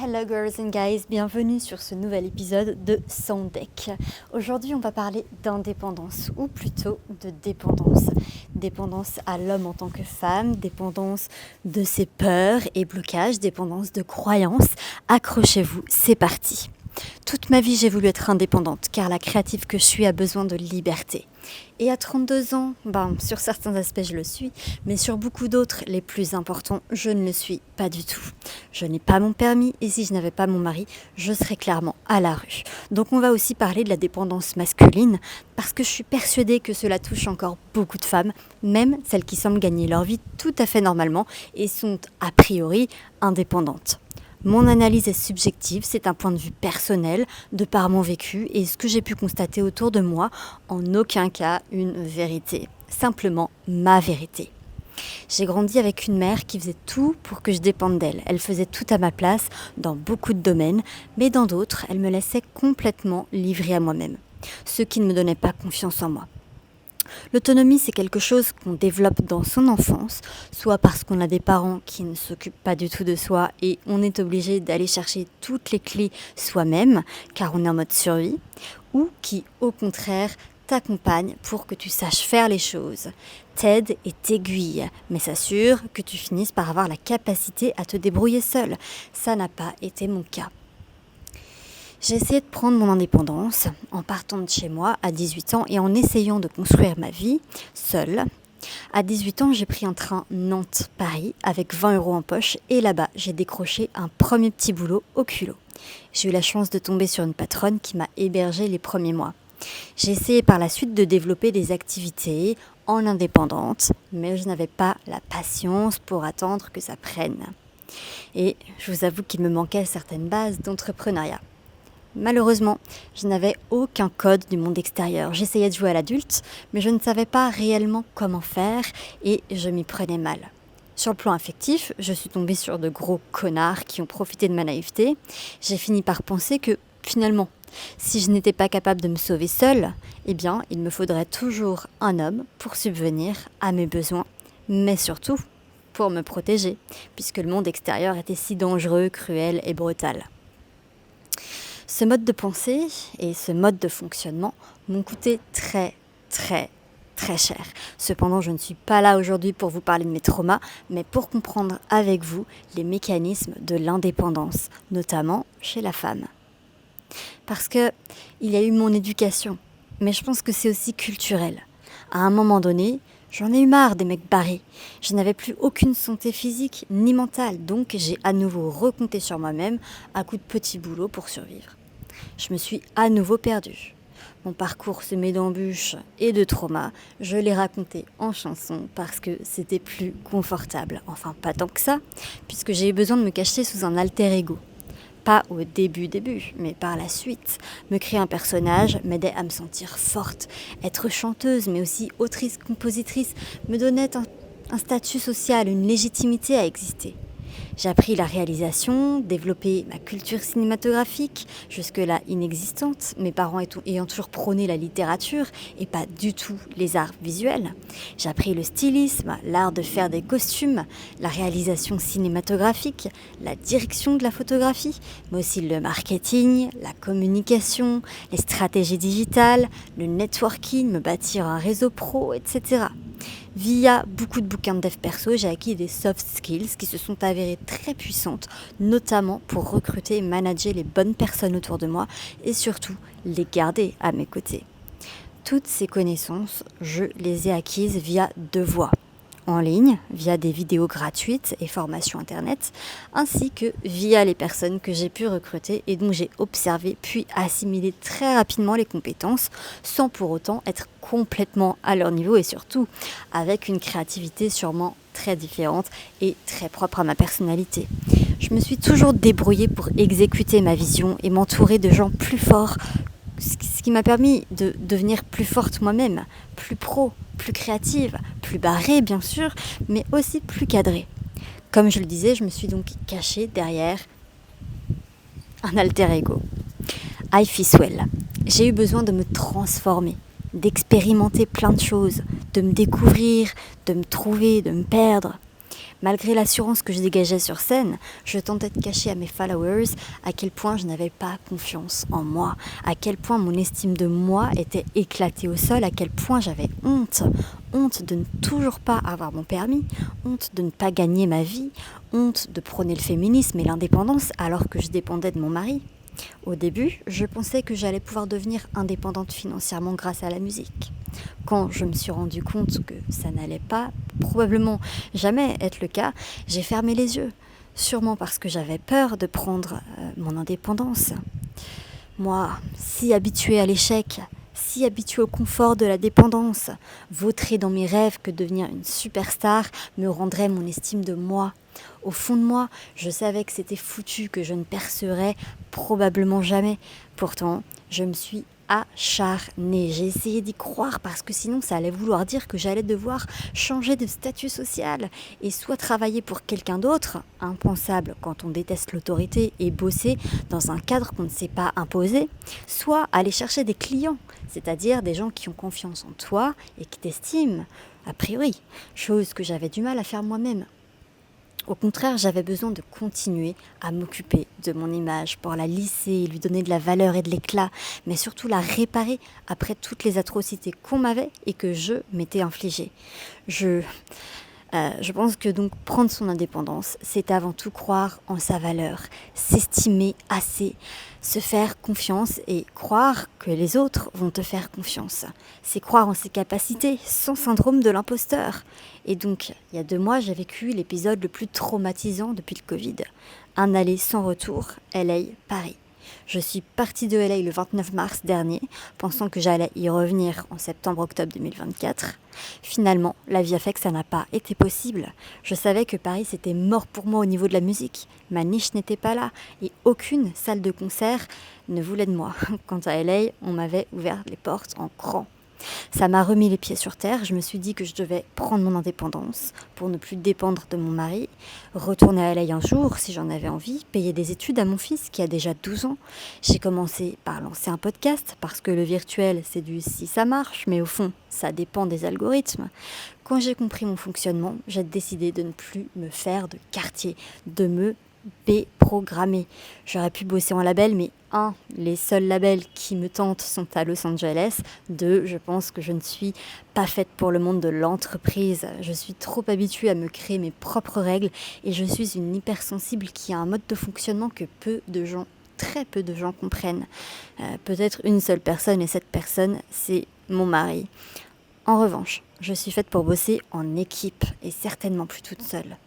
Hello girls and guys, bienvenue sur ce nouvel épisode de Sans Deck. Aujourd'hui on va parler d'indépendance, ou plutôt de dépendance. Dépendance à l'homme en tant que femme, dépendance de ses peurs et blocages, dépendance de croyances. Accrochez-vous, c'est parti. Toute ma vie j'ai voulu être indépendante car la créative que je suis a besoin de liberté. Et à 32 ans, sur certains aspects je le suis, mais sur beaucoup d'autres, les plus importants, je ne le suis pas du tout. Je n'ai pas mon permis et si je n'avais pas mon mari, je serais clairement à la rue. Donc on va aussi parler de la dépendance masculine parce que je suis persuadée que cela touche encore beaucoup de femmes, même celles qui semblent gagner leur vie tout à fait normalement et sont a priori indépendantes. Mon analyse est subjective, c'est un point de vue personnel, de par mon vécu et ce que j'ai pu constater autour de moi, en aucun cas une vérité, simplement ma vérité. J'ai grandi avec une mère qui faisait tout pour que je dépende d'elle. Elle faisait tout à ma place dans beaucoup de domaines, mais dans d'autres, elle me laissait complètement livrée à moi-même, ce qui ne me donnait pas confiance en moi. L'autonomie, c'est quelque chose qu'on développe dans son enfance, soit parce qu'on a des parents qui ne s'occupent pas du tout de soi et on est obligé d'aller chercher toutes les clés soi-même, car on est en mode survie, ou qui, au contraire, t'accompagne pour que tu saches faire les choses, t'aide et t'aiguille, mais s'assure que tu finisses par avoir la capacité à te débrouiller seul. Ça n'a pas été mon cas. J'ai essayé de prendre mon indépendance en partant de chez moi à 18 ans et en essayant de construire ma vie seule. À 18 ans, j'ai pris un train Nantes-Paris avec 20 € en poche et là-bas, j'ai décroché un premier petit boulot au culot. J'ai eu la chance de tomber sur une patronne qui m'a hébergée les premiers mois. J'ai essayé par la suite de développer des activités en indépendante, mais je n'avais pas la patience pour attendre que ça prenne. Et je vous avoue qu'il me manquait certaines bases d'entrepreneuriat. Malheureusement, je n'avais aucun code du monde extérieur. J'essayais de jouer à l'adulte, mais je ne savais pas réellement comment faire et je m'y prenais mal. Sur le plan affectif, je suis tombée sur de gros connards qui ont profité de ma naïveté. J'ai fini par penser que, finalement, si je n'étais pas capable de me sauver seule, il me faudrait toujours un homme pour subvenir à mes besoins, mais surtout pour me protéger, puisque le monde extérieur était si dangereux, cruel et brutal. Ce mode de pensée et ce mode de fonctionnement m'ont coûté très cher. Cependant, je ne suis pas là aujourd'hui pour vous parler de mes traumas, mais pour comprendre avec vous les mécanismes de l'indépendance, notamment chez la femme. Parce que il y a eu mon éducation, mais je pense que c'est aussi culturel. À un moment donné, j'en ai eu marre des mecs barrés. Je n'avais plus aucune santé physique ni mentale, donc j'ai à nouveau recompté sur moi-même à coups de petits boulots pour survivre. Je me suis à nouveau perdue. Mon parcours semé d'embûches et de traumas, je l'ai raconté en chanson parce que c'était plus confortable. Enfin, pas tant que ça, puisque j'ai eu besoin de me cacher sous un alter ego. Pas au début, mais par la suite. Me créer un personnage m'aidait à me sentir forte. Être chanteuse, mais aussi autrice-compositrice, me donnait un statut social, une légitimité à exister. J'ai appris la réalisation, développé ma culture cinématographique, jusque-là inexistante, mes parents ayant toujours prôné la littérature et pas du tout les arts visuels. J'ai appris le stylisme, l'art de faire des costumes, la réalisation cinématographique, la direction de la photographie, mais aussi le marketing, la communication, les stratégies digitales, le networking, me bâtir un réseau pro, etc. Via beaucoup de bouquins de dev perso, j'ai acquis des soft skills qui se sont avérées très puissantes, notamment pour recruter et manager les bonnes personnes autour de moi et surtout les garder à mes côtés. Toutes ces connaissances, je les ai acquises via 2 voies. En ligne, via des vidéos gratuites et formations internet, ainsi que via les personnes que j'ai pu recruter et dont j'ai observé puis assimilé très rapidement les compétences, sans pour autant être complètement à leur niveau et surtout avec une créativité sûrement très différente et très propre à ma personnalité. Je me suis toujours débrouillée pour exécuter ma vision et m'entourer de gens plus forts, ce qui m'a permis de devenir plus forte moi-même, plus pro, plus créative, plus barrée bien sûr, mais aussi plus cadrée. Comme je le disais, je me suis donc cachée derrière un alter ego. I Fiswell. J'ai eu besoin de me transformer, d'expérimenter plein de choses, de me découvrir, de me trouver, de me perdre. Malgré l'assurance que je dégageais sur scène, je tentais de cacher à mes followers à quel point je n'avais pas confiance en moi, à quel point mon estime de moi était éclatée au sol, à quel point j'avais honte. Honte de ne toujours pas avoir mon permis, honte de ne pas gagner ma vie, honte de prôner le féminisme et l'indépendance alors que je dépendais de mon mari. Au début, je pensais que j'allais pouvoir devenir indépendante financièrement grâce à la musique. Quand je me suis rendu compte que ça n'allait pas, probablement jamais être le cas, j'ai fermé les yeux. Sûrement parce que j'avais peur de prendre mon indépendance. Moi, si habituée à l'échec, si habituée au confort de la dépendance, vautrer dans mes rêves que devenir une superstar me rendrait mon estime de moi. Au fond de moi, je savais que c'était foutu, que je ne percerais probablement jamais. Pourtant, je me suis acharnée. J'ai essayé d'y croire parce que sinon ça allait vouloir dire que j'allais devoir changer de statut social et soit travailler pour quelqu'un d'autre, impensable quand on déteste l'autorité et bosser dans un cadre qu'on ne sait pas imposer, soit aller chercher des clients, c'est-à-dire des gens qui ont confiance en toi et qui t'estiment, a priori, chose que j'avais du mal à faire moi-même. Au contraire, j'avais besoin de continuer à m'occuper de mon image pour la lisser, lui donner de la valeur et de l'éclat, mais surtout la réparer après toutes les atrocités qu'on m'avait et que je m'étais infligées. Je pense que donc prendre son indépendance, c'est avant tout croire en sa valeur, s'estimer assez, se faire confiance et croire que les autres vont te faire confiance. C'est croire en ses capacités, sans syndrome de l'imposteur. Et donc, il y a 2 mois, j'ai vécu l'épisode le plus traumatisant depuis le Covid. Un aller sans retour, LA, Paris. Je suis partie de LA le 29 mars dernier, pensant que j'allais y revenir en septembre-octobre 2024. Finalement, la vie a fait que ça n'a pas été possible. Je savais que Paris c'était mort pour moi au niveau de la musique. Ma niche n'était pas là et aucune salle de concert ne voulait de moi. Quant à LA, on m'avait ouvert les portes en grand. Ça m'a remis les pieds sur terre, je me suis dit que je devais prendre mon indépendance pour ne plus dépendre de mon mari, retourner à LA un jour si j'en avais envie, payer des études à mon fils qui a déjà 12 ans. J'ai commencé par lancer un podcast parce que le virtuel c'est du si ça marche, mais au fond ça dépend des algorithmes. Quand j'ai compris mon fonctionnement, j'ai décidé de ne plus me faire de quartier, de me déprogrammé. J'aurais pu bosser en label, mais 1, les seuls labels qui me tentent sont à Los Angeles. 2, je pense que je ne suis pas faite pour le monde de l'entreprise. Je suis trop habituée à me créer mes propres règles et je suis une hypersensible qui a un mode de fonctionnement que très peu de gens comprennent. Peut-être une seule personne et cette personne, c'est mon mari. En revanche, je suis faite pour bosser en équipe et certainement plus toute seule.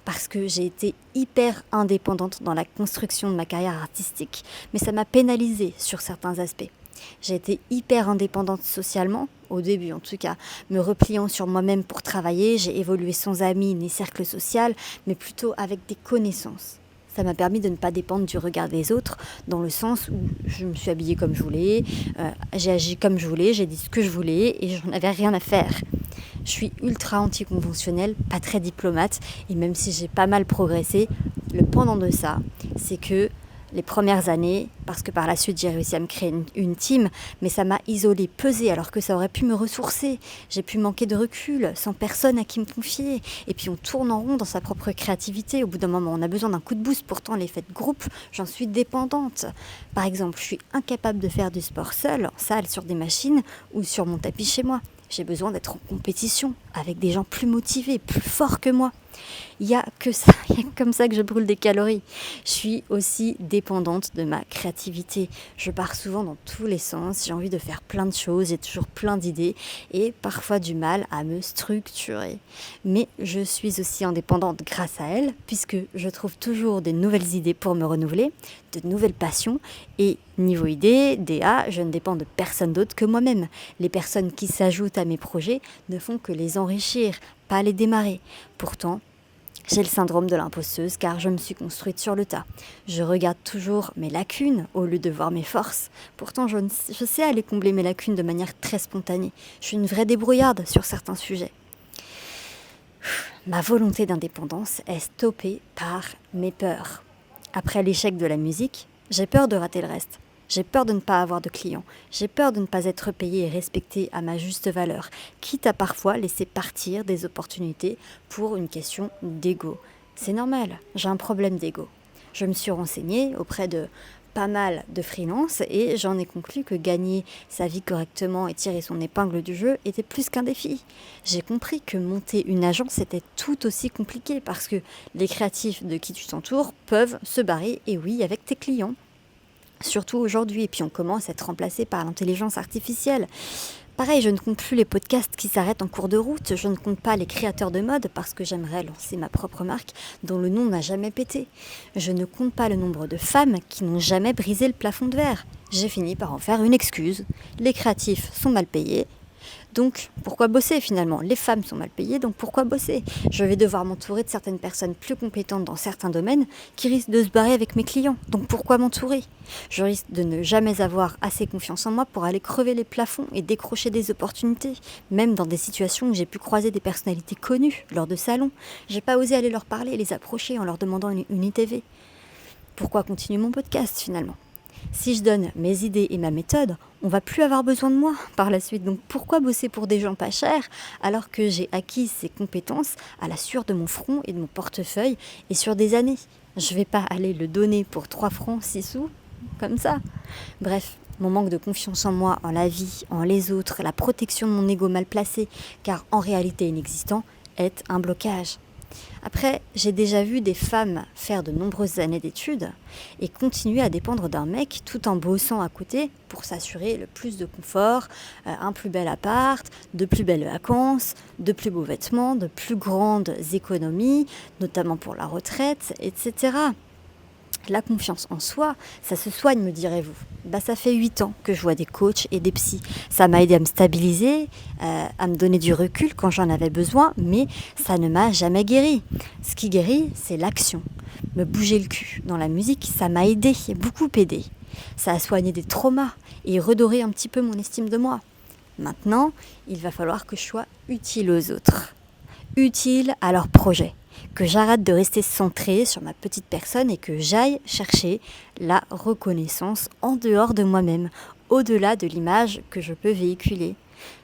Parce que j'ai été hyper indépendante dans la construction de ma carrière artistique, mais ça m'a pénalisée sur certains aspects. J'ai été hyper indépendante socialement, au début en tout cas, me repliant sur moi-même pour travailler, j'ai évolué sans amis ni cercle social, mais plutôt avec des connaissances. Ça m'a permis de ne pas dépendre du regard des autres, dans le sens où je me suis habillée comme je voulais, j'ai agi comme je voulais, j'ai dit ce que je voulais et j'en avais rien à faire. Je suis ultra anticonventionnelle, pas très diplomate, et même si j'ai pas mal progressé, le pendant de ça, c'est que les premières années, parce que par la suite j'ai réussi à me créer une team, mais ça m'a isolée, pesée, alors que ça aurait pu me ressourcer. J'ai pu manquer de recul, sans personne à qui me confier. Et puis on tourne en rond dans sa propre créativité. Au bout d'un moment, on a besoin d'un coup de boost. Pourtant, l'effet de groupe, j'en suis dépendante. Par exemple, je suis incapable de faire du sport seule, en salle, sur des machines ou sur mon tapis chez moi. J'ai besoin d'être en compétition avec des gens plus motivés, plus forts que moi. Il y a comme ça que je brûle des calories. Je suis aussi dépendante de ma créativité. Je pars souvent dans tous les sens, j'ai envie de faire plein de choses, j'ai toujours plein d'idées et parfois du mal à me structurer. Mais je suis aussi indépendante grâce à elle, puisque je trouve toujours de nouvelles idées pour me renouveler, de nouvelles passions et niveau idée, DA, je ne dépends de personne d'autre que moi-même. Les personnes qui s'ajoutent à mes projets ne font que les enrichir, pas les démarrer. Pourtant, j'ai le syndrome de l'imposteuse car je me suis construite sur le tas. Je regarde toujours mes lacunes au lieu de voir mes forces. Pourtant, je sais aller combler mes lacunes de manière très spontanée. Je suis une vraie débrouillarde sur certains sujets. Ma volonté d'indépendance est stoppée par mes peurs. Après l'échec de la musique, j'ai peur de rater le reste. J'ai peur de ne pas avoir de clients. J'ai peur de ne pas être payée et respectée à ma juste valeur, quitte à parfois laisser partir des opportunités pour une question d'ego. C'est normal, j'ai un problème d'ego. Je me suis renseignée auprès de pas mal de freelance et j'en ai conclu que gagner sa vie correctement et tirer son épingle du jeu était plus qu'un défi. J'ai compris que monter une agence était tout aussi compliqué parce que les créatifs de qui tu t'entoures peuvent se barrer, et oui, avec tes clients. Surtout aujourd'hui, et puis on commence à être remplacé par l'intelligence artificielle. Pareil, je ne compte plus les podcasts qui s'arrêtent en cours de route, je ne compte pas les créateurs de mode parce que j'aimerais lancer ma propre marque dont le nom n'a jamais pété. Je ne compte pas le nombre de femmes qui n'ont jamais brisé le plafond de verre. J'ai fini par en faire une excuse. Les créatifs sont mal payés. Donc, pourquoi bosser finalement? Les femmes sont mal payées, donc pourquoi bosser? Je vais devoir m'entourer de certaines personnes plus compétentes dans certains domaines qui risquent de se barrer avec mes clients. Donc pourquoi m'entourer? Je risque de ne jamais avoir assez confiance en moi pour aller crever les plafonds et décrocher des opportunités, même dans des situations où j'ai pu croiser des personnalités connues lors de salons. J'ai pas osé aller leur parler, les approcher en leur demandant une ITV. Pourquoi continuer mon podcast finalement? Si je donne mes idées et ma méthode, on va plus avoir besoin de moi par la suite. Donc pourquoi bosser pour des gens pas chers alors que j'ai acquis ces compétences à la sueur de mon front et de mon portefeuille et sur des années? Je vais pas aller le donner pour 3 francs 6 sous comme ça. Bref, mon manque de confiance en moi, en la vie, en les autres, la protection de mon ego mal placé, car en réalité inexistant, est un blocage. Après, j'ai déjà vu des femmes faire de nombreuses années d'études et continuer à dépendre d'un mec tout en bossant à côté pour s'assurer le plus de confort, un plus bel appart, de plus belles vacances, de plus beaux vêtements, de plus grandes économies, notamment pour la retraite, etc. La confiance en soi, ça se soigne, me direz-vous. Ça fait 8 ans que je vois des coachs et des psys. Ça m'a aidé à me stabiliser, à me donner du recul quand j'en avais besoin, mais ça ne m'a jamais guéri. Ce qui guérit, c'est l'action. Me bouger le cul. Dans la musique, ça m'a aidé, beaucoup aidé. Ça a soigné des traumas et redoré un petit peu mon estime de moi. Maintenant, il va falloir que je sois utile aux autres. Utile à leurs projets. Que j'arrête de rester centrée sur ma petite personne et que j'aille chercher la reconnaissance en dehors de moi-même, au-delà de l'image que je peux véhiculer.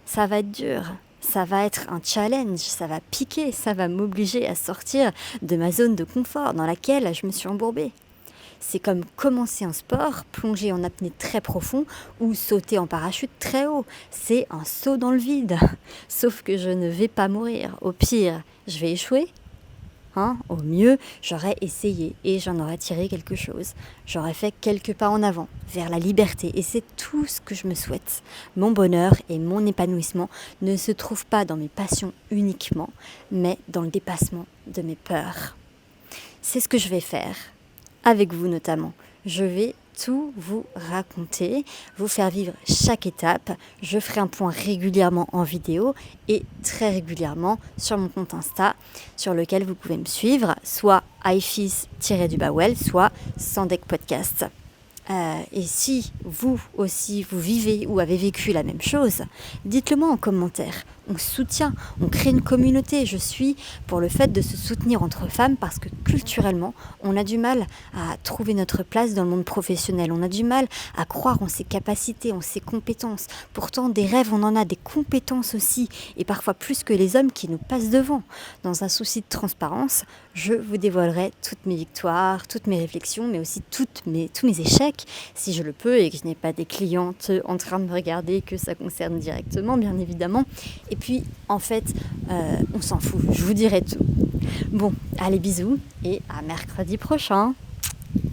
Ça va être dur, ça va être un challenge, ça va piquer, ça va m'obliger à sortir de ma zone de confort dans laquelle je me suis embourbée. C'est comme commencer un sport, plonger en apnée très profond ou sauter en parachute très haut. C'est un saut dans le vide. Sauf que je ne vais pas mourir. Au pire, je vais échouer. Au mieux, j'aurais essayé et j'en aurais tiré quelque chose. J'aurais fait quelques pas en avant, vers la liberté. Et c'est tout ce que je me souhaite. Mon bonheur et mon épanouissement ne se trouvent pas dans mes passions uniquement, mais dans le dépassement de mes peurs. C'est ce que je vais faire, avec vous notamment. Je vais tout vous raconter, vous faire vivre chaque étape. Je ferai un point régulièrement en vidéo et très régulièrement sur mon compte Insta, sur lequel vous pouvez me suivre, soit ifis-well, soit Sandec Podcast. Et si vous aussi, vous vivez ou avez vécu la même chose, dites-le moi en commentaire. On se soutient, on crée une communauté. Je suis pour le fait de se soutenir entre femmes parce que culturellement, on a du mal à trouver notre place dans le monde professionnel. On a du mal à croire en ses capacités, en ses compétences. Pourtant, des rêves, on en a, des compétences aussi, et parfois plus que les hommes qui nous passent devant. Dans un souci de transparence, je vous dévoilerai toutes mes victoires, toutes mes réflexions, mais aussi tous mes échecs, si je le peux, et que je n'ai pas des clientes en train de me regarder, que ça concerne directement, bien évidemment. Et puis, en fait, on s'en fout, je vous dirai tout. Bon, allez, bisous, et à mercredi prochain.